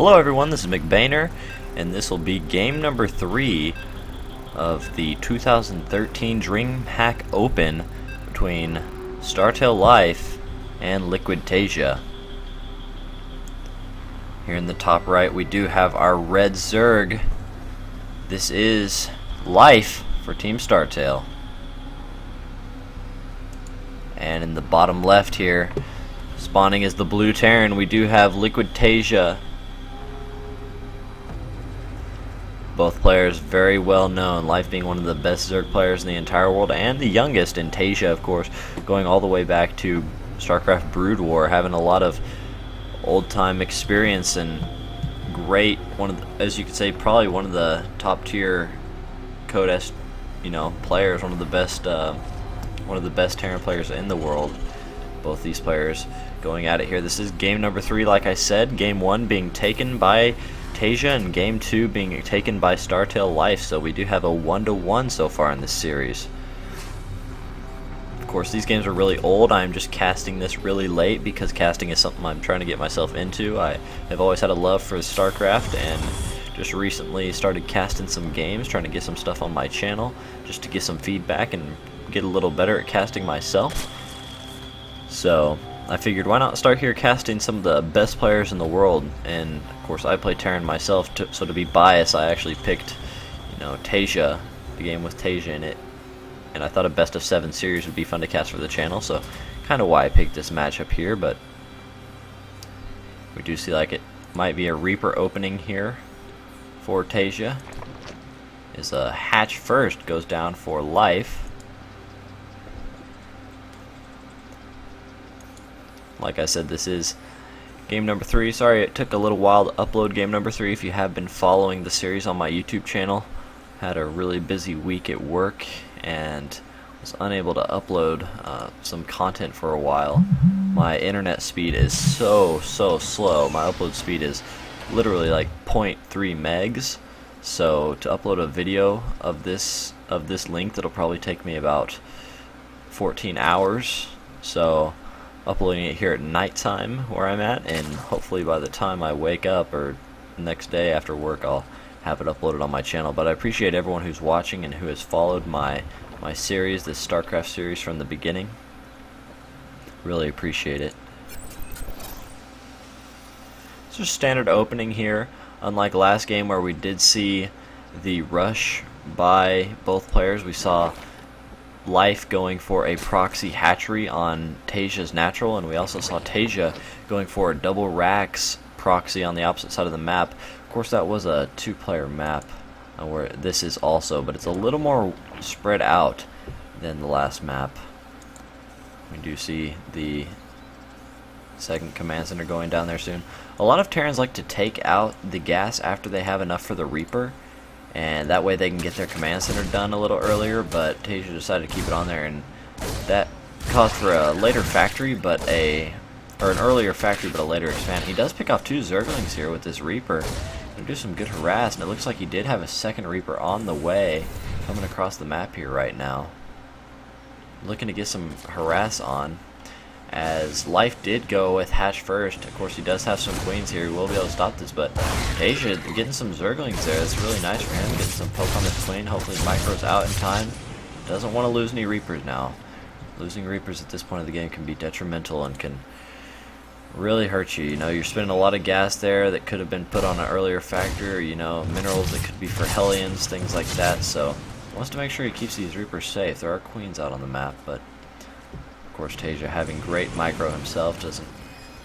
Hello everyone, this is McBainer, and this will be game number 3 of the 2013 DreamHack Open between StarTale Life and Liquid Taeja. Here in the top right we do have our red Zerg. This is Life for Team StarTale. And in the bottom left here, spawning as the blue Terran, we do have Liquid Taeja. Both players very well known, Life being one of the best Zerg players in the entire world, and the youngest in Taeja, of course, going all the way back to StarCraft Brood War, having a lot of old-time experience and great, as you could say, probably one of the top-tier Code S, players, one of the best Terran players in the world. Both these players going at it here. This is game number 3, like I said. Game 1 being taken by Taeja and game 2 being taken by StarTale Life, so we do have a 1-1 so far in this series. Of course, these games are really old. I'm just casting this really late because casting is something I'm trying to get myself into. I have always had a love for StarCraft and just recently started casting some games, trying to get some stuff on my channel just to get some feedback and get a little better at casting myself. So I figured, why not start here casting some of the best players in the world? And of course I play Terran myself, so to be biased I actually picked Taeja, the game with Taeja in it, and I thought a best of 7 series would be fun to cast for the channel, so kind of why I picked this matchup here. But we do see like it might be a Reaper opening here for Taeja. Is a hatch first goes down for Life. Like I said, this is game number 3. Sorry it took a little while to upload game number 3. If you have been following the series on my YouTube channel, had a really busy week at work and was unable to upload some content for a while. My internet speed is so slow. My upload speed is literally like 0.3 megs. So to upload a video of this length, it'll probably take me about 14 hours. So uploading it here at nighttime where I'm at, and hopefully by the time I wake up or next day after work I'll have it uploaded on my channel. But I appreciate everyone who's watching and who has followed my series, this StarCraft series, from the beginning. Really appreciate it. It's just standard opening here, unlike last game where we did see the rush by both players. We saw Life going for a proxy hatchery on Taeja's natural, and we also saw Taeja going for a double racks proxy on the opposite side of the map. Of course that was a 2-player map where this is also, but it's a little more spread out than the last map. We do see the second command center going down there soon. A lot of Terrans like to take out the gas after they have enough for the Reaper, and that way they can get their command center done a little earlier, but Taeja decided to keep it on there, and that caused for a later factory, an earlier factory but a later expand. He does pick off 2 Zerglings here with this Reaper. He'll do some good harass, and it looks like he did have a second Reaper on the way, coming across the map here right now. Looking to get some harass on, as Life did go with hatch first. Of course he does have some queens here, he will be able to stop this, but Taeja getting some Zerglings there. That's really nice for him, getting some poke on this queen. Hopefully micros out in time. Doesn't want to lose any Reapers now. Losing Reapers at this point of the game can be detrimental and can really hurt you. You're spending a lot of gas there that could have been put on an earlier factory, or minerals that could be for Hellions, things like that. So wants to make sure he keeps these Reapers safe. There are queens out on the map, but of course Taeja, having great micro himself,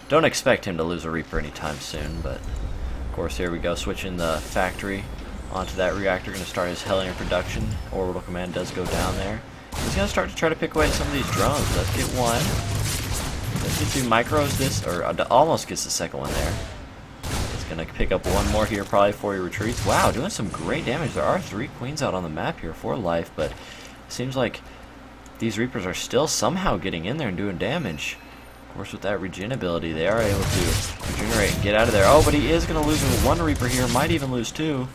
don't expect him to lose a Reaper anytime soon. But of course here we go, switching the factory onto that reactor, going to start his Hellion production. Orbital command does go down there. He's going to start to try to pick away some of these drones. Let's get one. Let's get 2 micros, almost gets the second one there. He's going to pick up one more here probably before he retreats. Wow, doing some great damage. There are 3 queens out on the map here for Life, but it seems like these Reapers are still somehow getting in there and doing damage. Of course with that regen ability they are able to regenerate and get out of there. Oh, but he is going to lose 1 Reaper here, might even lose 2.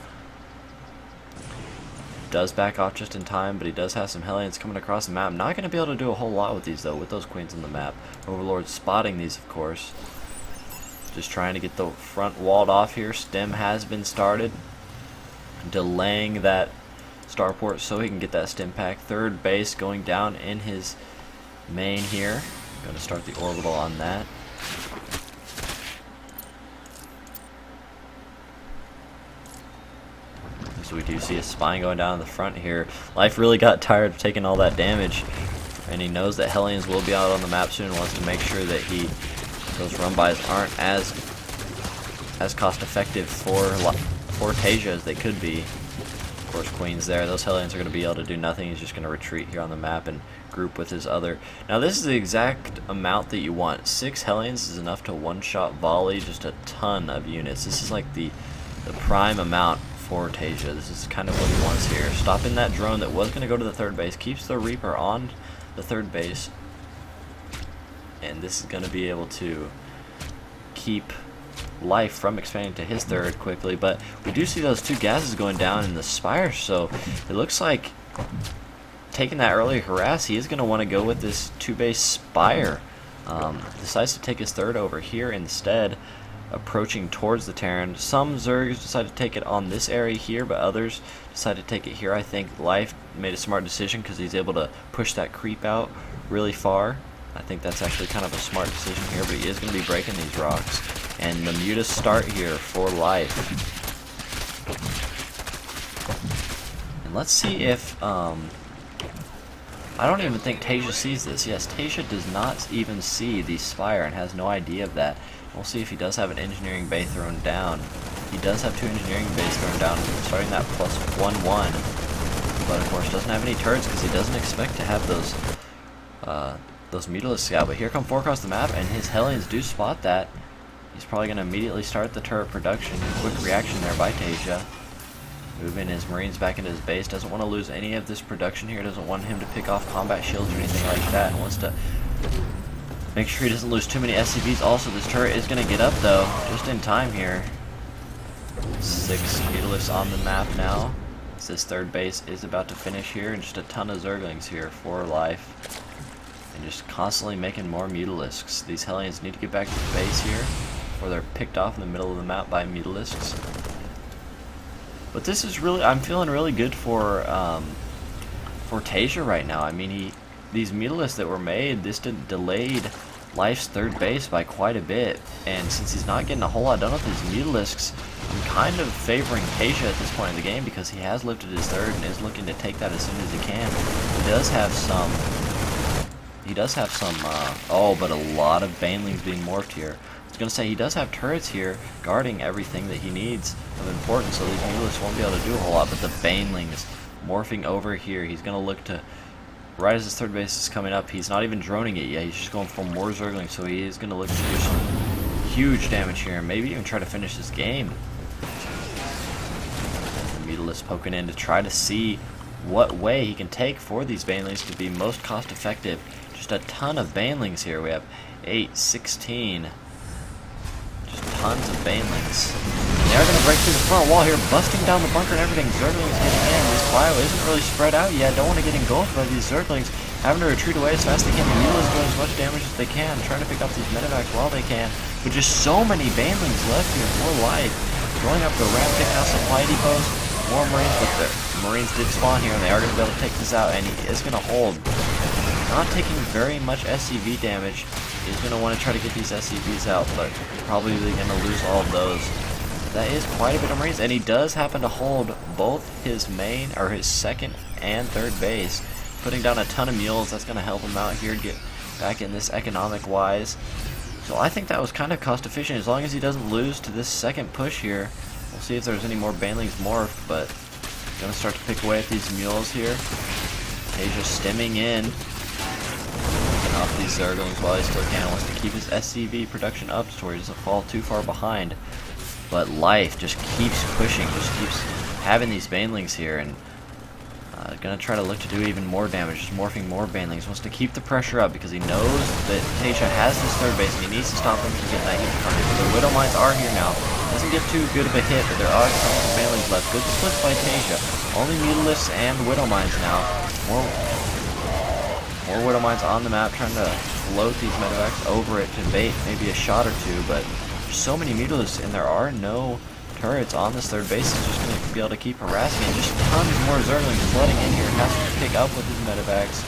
Does back off just in time, but he does have some Hellions coming across the map. Not going to be able to do a whole lot with these though, with those queens on the map. Overlord spotting these, of course. just trying to get the front walled off here. Stem has been started, delaying that starport so he can get that stim pack. Third base going down in his main here. Going to start the orbital on that. So we do see a spine going down in the front here. Life really got tired of taking all that damage, and he knows that Hellions will be out on the map soon and wants to make sure that those run-bys aren't as cost effective for Taeja as they could be. Of course, Queen's there. Those Hellions are going to be able to do nothing. He's just going to retreat here on the map and group with his other. Now this is the exact amount that you want. 6 Hellions is enough to one-shot volley just a ton of units. This is like the prime amount for Taeja. This is kind of what he wants here. Stopping that drone that was going to go to the third base. Keeps the Reaper on the third base. And this is going to be able to keep Life from expanding to his third quickly. But we do see those 2 gases going down in the Spire. So it looks like taking that early harass, he is going to want to go with this 2-base Spire. Decides to take his third over here instead, approaching towards the Terran. Some Zergs decide to take it on this area here, but others decide to take it here. I think Life made a smart decision because he's able to push that creep out really far. I think that's actually kind of a smart decision here, but he is going to be breaking these rocks. And the Mutas start here for Life. And let's see if, I don't even think Taeja sees this. Yes, Taeja does not even see the Spire and has no idea of that. We'll see if he does have an engineering bay thrown down. He does have 2 engineering bays thrown down, starting that plus 1/1. But of course doesn't have any turrets because he doesn't expect to have those Mutilisks out. But here come 4 across the map, and his Hellions do spot that. He's probably going to immediately start the turret production. Quick reaction there by Taeja. Moving his Marines back into his base. Doesn't want to lose any of this production here. Doesn't want him to pick off combat shields or anything like that. And wants to make sure he doesn't lose too many SCVs. Also, this turret is going to get up, though, just in time here. 6 Mutilisks on the map now. This third base is about to finish here, and just a ton of Zerglings here for Life. And just constantly making more Mutilisks. These Hellions need to get back to the base here, or they're picked off in the middle of the map by Mutilisks. But this is really, I'm feeling really good for Taeja right now. I mean, these Mutilisks that were made, this delayed Life's third base by quite a bit. And since he's not getting a whole lot done with his Mutilisks, I'm kind of favoring Taeja at this point in the game because he has lifted his third and is looking to take that as soon as he can. He does have some, oh, but a lot of Banelings being morphed here. I was going to say, he does have turrets here guarding everything that he needs of importance, so these Mutilisks won't be able to do a whole lot, but the Banelings morphing over here. He's going to look to, right as his third base is coming up, he's not even droning it yet, he's just going for more Zerglings, so he is going to look to do some huge damage here, and maybe even try to finish this game. The Mutalisk poking in to try to see what way he can take for these Banelings to be most cost effective. Just a ton of Banelings here. We have 8, 16. Just tons of Banelings. They are going to break through the front wall here, busting down the bunker and everything. Zerglings hitting in. This bio isn't really spread out yet. Don't want to get engulfed by these Zerglings. Having to retreat away as fast as they can. The Mutilisks doing as much damage as they can. Trying to pick up these medevacs while they can. But just so many Banelings left here for Life. Going up the ramp, picking out supply depots. More Marines, but the Marines did spawn here, and they are going to be able to take this out, and he is going to hold. Not taking very much SCV damage. He's going to want to try to get these SCVs out, but probably going to lose all of those. That is quite a bit of Marines, and he does happen to hold both his main, or his second and third base, putting down a ton of mules. That's going to help him out here get back in this economic-wise. So I think that was kind of cost efficient, as long as he doesn't lose to this second push here. We'll see if there's any more Banelings morphed, but going to start to pick away at these mules here. Taeja stemming in. Picking off these Zerglings while he still can. Wants to keep his SCV production up so he doesn't fall too far behind. But Life just keeps pushing, just keeps having these Banelings here, and going to try to look to do even more damage, just morphing more Banelings. Wants to keep the pressure up because he knows that Taeja has this third base and he needs to stop him from getting that heat target. But the Widow Mines are here now. Doesn't get too good of a hit, but there are some Banelings left. Good splits by Taeja. Only Mutilisks and Widow Mines now. More Widow Mines on the map, trying to float these medevacs over it to bait maybe a shot or two, but just so many Mutilas, and there are no turrets on this third base. He's just going to be able to keep harassing it. Just tons more Zerglings flooding in here. Has to pick up with his medevacs.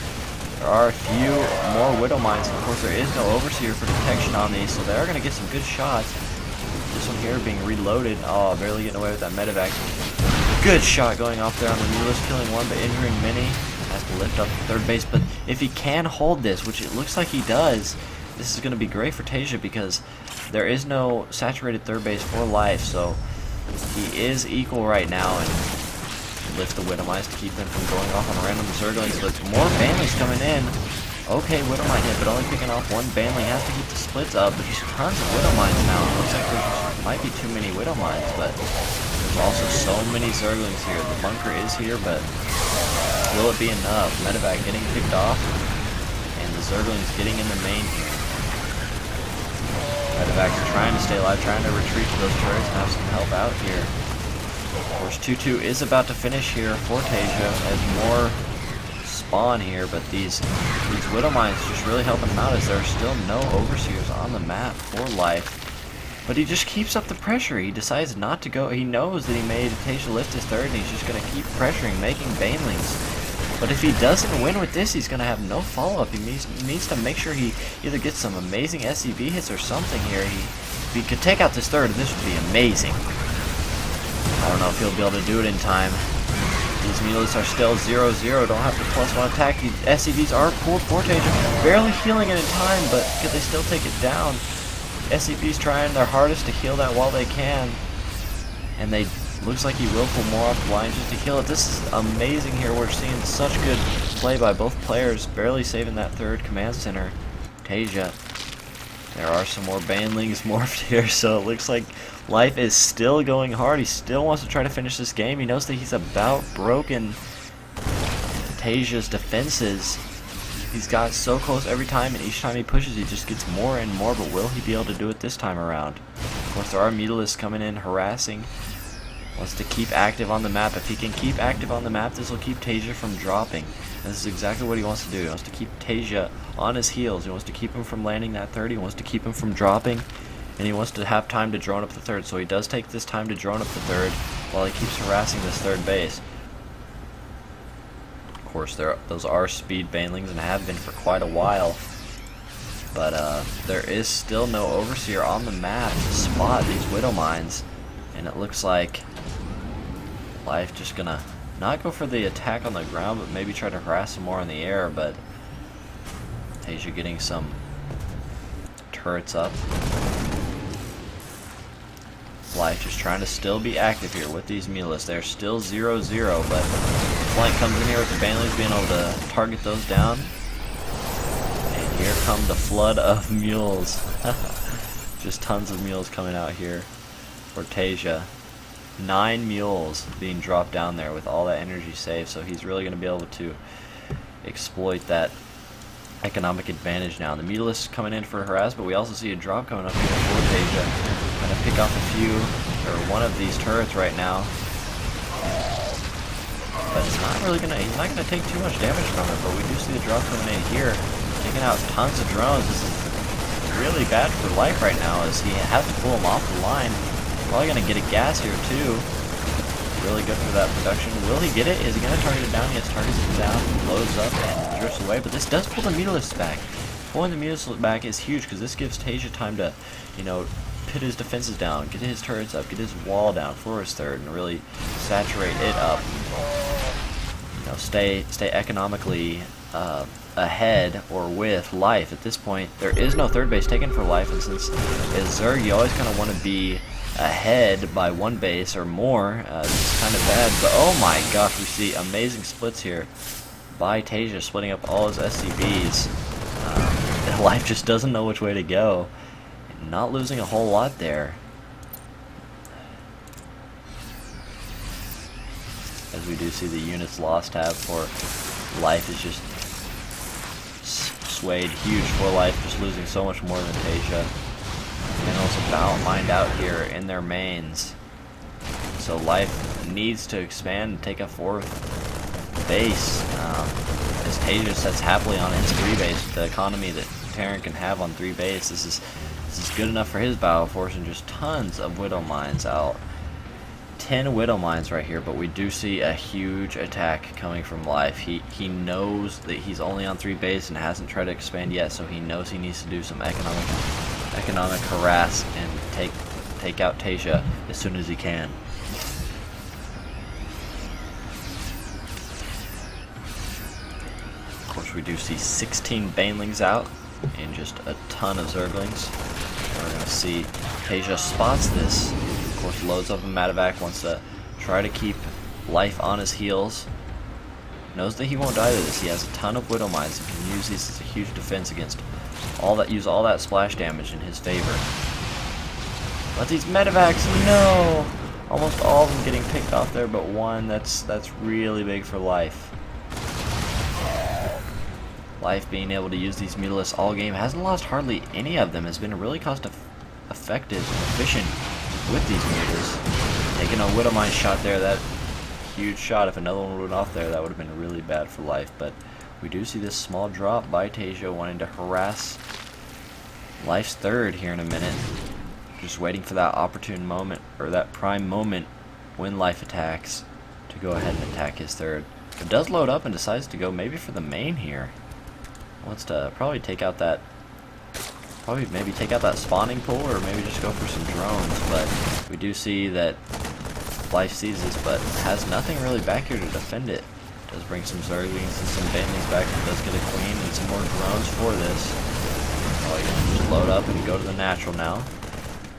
There are a few more Widow Mines, and of course there is no Overseer for detection on these, so they are going to get some good shots. This one here being reloaded. Oh, barely getting away with that medevac. Good shot going off there on the Mutilas, killing one but injuring many. Has to lift up the third base, but if he can hold this, which it looks like he does, this is going to be great for Taeja because there is no saturated third base for life, so he is equal right now, and lift the Widow Mines to keep them from going off on random Zerglings. But more Banlings coming in. Okay, Widow Mine hit, but only picking off one Banling. Has to keep the splits up, but just tons of Widow Mines now. It looks like there might be too many Widow Mines, but there's also so many Zerglings here. The bunker is here, but will it be enough? Medevac getting picked off, and the Zerglings getting in the main here. Medevac trying to stay alive, trying to retreat to those turrets and have some help out here. Of course, 2-2 is about to finish here for Taeja as more spawn here, but these Widow Mines just really helping him out as there are still no Overseers on the map for life. But he just keeps up the pressure. He decides not to go. He knows that he made Taeja lift his third, and he's just going to keep pressuring, making Banelings. But if he doesn't win with this, he's going to have no follow-up. He needs to make sure he either gets some amazing SCV hits or something here. If he could take out this third, this would be amazing. I don't know if he'll be able to do it in time. These Mutilas are still 0-0, don't have the +1 attack. These SCVs are pulled for Taeja. Barely healing it in time, but could they still take it down? SCVs trying their hardest to heal that while they can. And they looks like he will pull more off the line just to kill it. This is amazing here. We're seeing such good play by both players, barely saving that third command center. Taeja. There are some more Banlings morphed here, so it looks like life is still going hard. He still wants to try to finish this game. He knows that he's about broken Taeja's defenses. He's got so close every time, and each time he pushes, he just gets more and more, but will he be able to do it this time around? Of course, there are Mutilas coming in, harassing. Wants to keep active on the map. If he can keep active on the map, this will keep Taeja from dropping. And this is exactly what he wants to do. He wants to keep Taeja on his heels. He wants to keep him from landing that third. He wants to keep him from dropping. And he wants to have time to drone up the third. So he does take this time to drone up the third while he keeps harassing this third base. Of course, those are speed Banelings and have been for quite a while. But there is still no Overseer on the map to spot these Widow Mines. And it looks like life just gonna not go for the attack on the ground, but maybe try to harass some more in the air. But Taeja getting some turrets up. Life just trying to still be active here with these Mutilas. They're still 0-0, but flank comes in here with the Banelings being able to target those down. And here come the flood of mules. Just tons of mules coming out here for Taeja. 9 mules being dropped down there with all that energy saved, so he's really going to be able to exploit that economic advantage now. The Mutilas coming in for harass, but we also see a drop coming up here for Taeja. Going to pick off a few, or one of these turrets right now. But it's not really going to, he's not going to take too much damage from it, but we do see the drop coming in here. Taking out tons of drones. This is really bad for life right now as he has to pull him off the line. Probably going to get a gas here too. Really good for that production. Will he get it? Is he going to target it down? Yes, targets it down, loads up, and drifts away. But this does pull the Mutilas back. Pulling the Mutilas back is huge because this gives Taeja time to, you know, put his defenses down, get his turrets up, get his wall down for his third, and really saturate it up. You know, stay economically ahead or with life. At this point, there is no third base taken for life, and since as Zerg, you always kind of want to be ahead by one base or more. This is kind of bad, but oh my gosh, we see amazing splits here by Taeja, splitting up all his SCVs. Life just doesn't know which way to go. Not losing a whole lot there. As we do see the units lost tab for life is just swayed huge for life, just losing so much more than Taeja. And also battle mined out here in their mains. So life needs to expand and take a fourth base. As Taeja sets happily on his 3 base, the economy that Terran can have on 3 base, this is This is good enough for his battle force, and just tons of Widow Mines out. 10 Widow Mines right here, but we do see a huge attack coming from Life. He knows that he's only on 3 base and hasn't tried to expand yet, so he knows he needs to do some economic harass and take out Taeja as soon as he can. Of course, we do see 16 Banelings out and just a ton of Zerglings. We're going to see Taeja spots this. Of course, loads up a Medevac, wants to try to keep Life on his heels. Knows that he won't die to this. He has a ton of Widow Mines and can use these as a huge defense against use all that splash damage in his favor. But these Medevacs, no! Almost all of them getting picked off there, but one. That's really big for Life. Life being able to use these Mutalisks all game, hasn't lost hardly any of them, has been really cost effective and efficient with these Mutas. Taking a Widow Mine shot there, that huge shot, if another one went off there, that would have been really bad for Life. But we do see this small drop by Taeja wanting to harass Life's third here in a minute. Just waiting for that opportune moment, or that prime moment when Life attacks, to go ahead and attack his third. It does load up and decides to go maybe for the main here. Wants to probably take out that, maybe take out that spawning pool, or maybe just go for some drones. But we do see that Life sees this, but has nothing really back here to defend it. Does bring some Zerglings and some Banelings back, and does get a Queen and some more drones for this. Oh, he's gonna just load up and go to the natural now.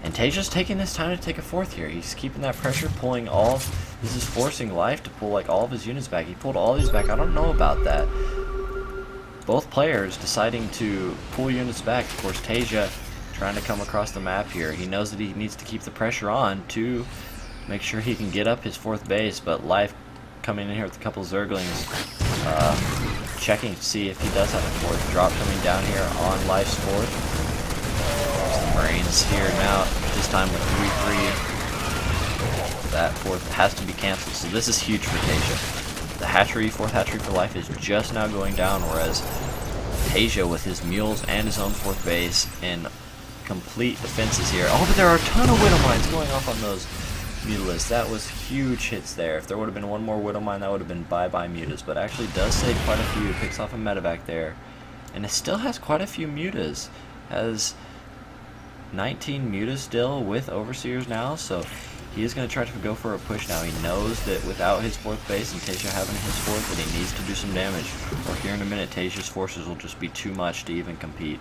And Taeja's taking this time to take a fourth here. He's keeping that pressure, pulling all. This is forcing Life to pull like all of his units back. He pulled all these back. I don't know about that. Both players deciding to pull units back. Of course, Taeja trying to come across the map here. He knows that he needs to keep the pressure on to make sure he can get up his fourth base, but Life coming in here with a couple Zerglings, checking to see if he does have a fourth. Drop coming down here on Life's fourth. The Marines here now, this time with 3-3. That fourth has to be cancelled, so this is huge for Taeja. The hatchery, fourth hatchery for Life, is just now going down, whereas Taeja with his mules and his own fourth base in complete defenses here. Oh, but there are a ton of Widow Mines going off on those Mutalisks. That was huge hits there. If there would have been one more Widow Mine, that would have been bye-bye Mutas, but actually does save quite a few. Picks off a Medevac there. And it still has quite a few Mutas. Has 19 Mutas still with Overseers now, so he is going to try to go for a push now. He knows that without his fourth base and Taeja having his fourth, that he needs to do some damage. Or here in a minute, Taeja's forces will just be too much to even compete.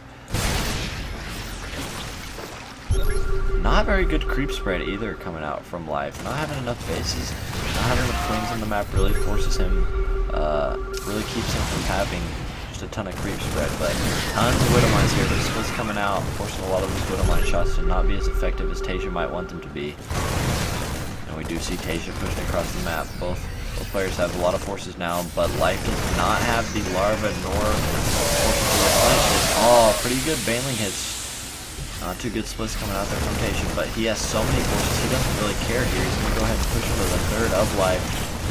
Not very good creep spread either coming out from Life. Not having enough bases, not having enough Queens on the map really forces him, really keeps him from having just a ton of creep spread. But tons of Widow Mines here. The splits coming out, forcing a lot of these Widow Mine shots to not be as effective as Taeja might want them to be. And we do see Taeja pushing across the map. Both players have a lot of forces now, but Life does not have the Larva nor forces to replenish it. Oh, pretty good Baneling hits. Not too good splits coming out there from Taeja, but he has so many forces, he doesn't really care here. He's going to go ahead and push into the third of Life,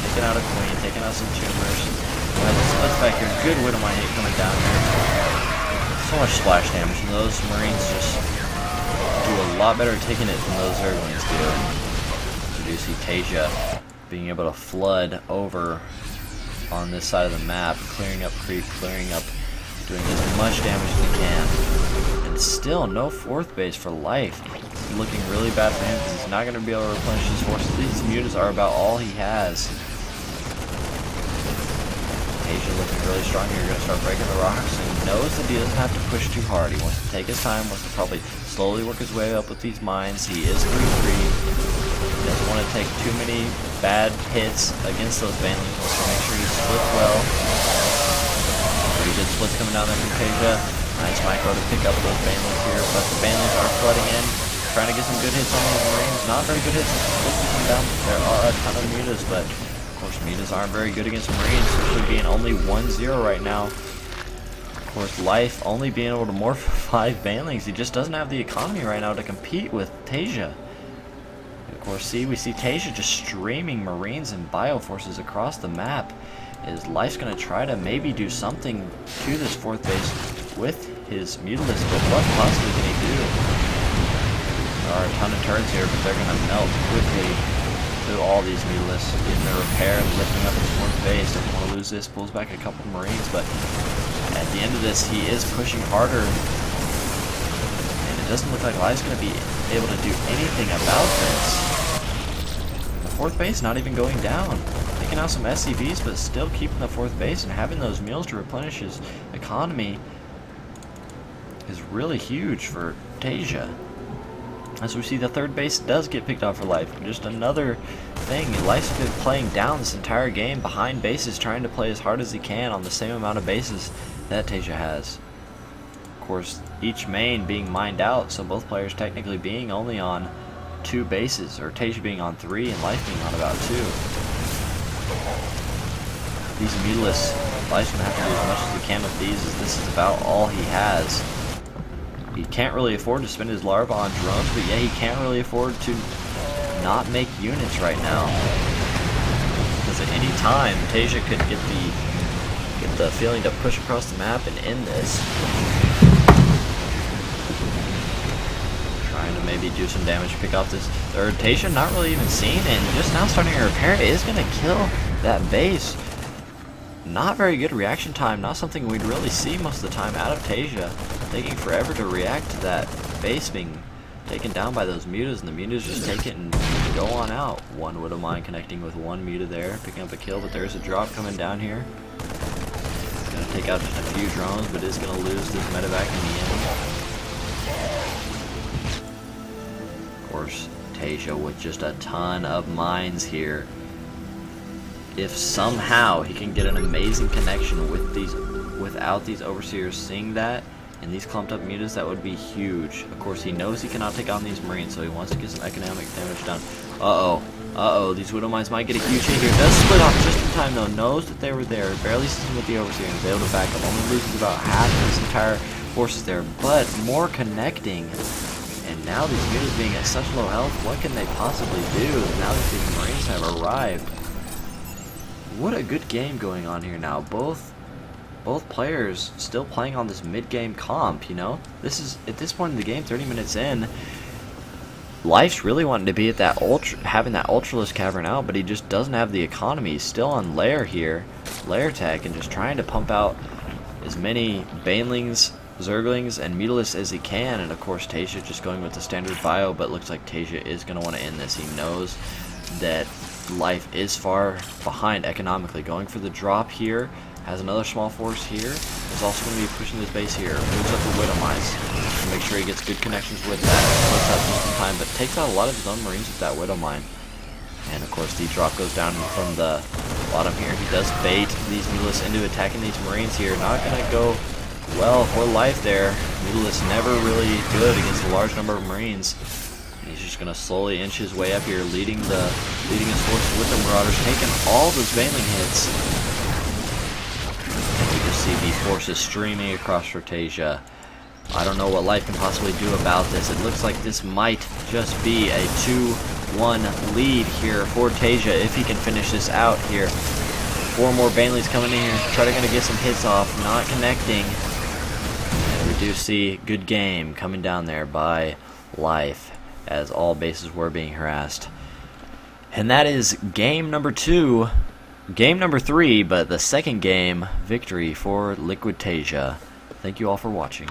taking out a Queen, taking out some tumors. Go ahead and splits back here. Good Widow Mine hit coming down here. So much splash damage, and those Marines just do a lot better at taking it than those Zerglings do. You do see Taeja being able to flood over on this side of the map, clearing up creep, clearing up, doing as much damage as he can. And still no fourth base for Life. It's looking really bad for him because he's not going to be able to replenish his forces. These Mutas are about all he has. Taeja looking really strong here. Going to start breaking the rocks, and he knows that he doesn't have to push too hard. He wants to take his time, wants to probably slowly work his way up with these mines. He is 3-3. He doesn't want to take too many bad hits against those Banelings. Wants to make sure he splits well. Pretty good splits coming down there from Taeja. Nice micro to pick up those Banelings here, but the Banelings are flooding in, trying to get some good hits on those Marines. Not very good hits. Come down. There are a ton of Mutas, but of course Mutas aren't very good against Marines, especially being only 1-0 right now. Of course, Life only being able to morph 5 Banelings. He just doesn't have the economy right now to compete with Taeja. Of course, we see Taeja just streaming Marines and Bioforces across the map. Is Life's going to try to maybe do something to this fourth base with his Mutalisks, but what possibly can he do? There are a ton of turrets here, but they're going to melt quickly through all these Mutalists, getting their repair and lifting up his fourth base. Doesn't want to lose this, pulls back a couple of Marines, but at the end of this, he is pushing harder, and it doesn't look like Life's going to be able to do anything about this. The fourth base not even going down. Taking out some SCVs, but still keeping the fourth base and having those mules to replenish his economy is really huge for Taeja. As we see, the third base does get picked off for Life. Just another thing. Life's been playing down this entire game behind bases, trying to play as hard as he can on the same amount of bases that Taeja has. Of course, each main being mined out, so both players technically being only on 2 bases, or Taeja being on 3 and Life being on about 2. These Mutalists, Life's going to have to do as much as he can with these, as this is about all he has. He can't really afford to spend his larva on drones, but yeah, he can't really afford to not make units right now. Because at any time, Taeja could get the feeling to push across the map and end this. Trying to maybe do some damage, pick off this third. Taeja not really even seen, and just now starting a repair is going to kill that base. Not very good reaction time, not something we'd really see most of the time out of Taeja. Taking forever to react to that base being taken down by those mutas, and the mutas just take it and go on out. One Widow Mine connecting with one muta there, picking up a kill, but there's a drop coming down here. Gonna take out just a few drones, but is gonna lose this medevac in the end. Of course, Taeja with just a ton of mines here. If somehow he can get an amazing connection with these, without these overseers seeing that, and these clumped up mutas, that would be huge. Of course, he knows he cannot take on these Marines, so he wants to get some economic damage done. These Widow Mines might get a huge hit here. Does split off just in time, though. Knows that they were there. Barely sees them with the overseer and is able to back up. Only loses about half of his entire forces there, but more connecting. And now these mutas being at such low health, what can they possibly do? Now that these Marines have arrived. What a good game going on here now. Both players still playing on this mid-game comp, you know? This is, at this point in the game, 30 minutes in, Life's really wanting to be at that having that Ultralisk Cavern out, but he just doesn't have the economy. He's still on Lair here, Lair tech, and just trying to pump out as many Banelings, Zerglings, and Mutalisks as he can, and of course Taeja just going with the standard bio, but looks like Taeja is going to want to end this. He knows that Life is far behind economically. Going for the drop here, has another small force here, is also going to be pushing this base here, moves up the Widow Mines to make sure he gets good connections with that, splits out just in time, but takes out a lot of his own Marines with that Widow Mine. And of course the drop goes down from the bottom here. He does bait these Mutalisks into attacking these Marines here. Not going to go well for Life there. Mutalisks never really good against a large number of Marines. He's just going to slowly inch his way up here, leading his forces with the Marauders, taking all those Baneling hits. And you just see these forces streaming across for Taeja. I don't know what Life can possibly do about this. It looks like this might just be a 2-1 lead here for Taeja if he can finish this out here. 4 more Banelings coming in here, trying to get some hits off, not connecting. And we do see good game coming down there by Life, as all bases were being harassed. And that is game number 2. Game number 3, but the second game victory for Liquid Taeja. Thank you all for watching.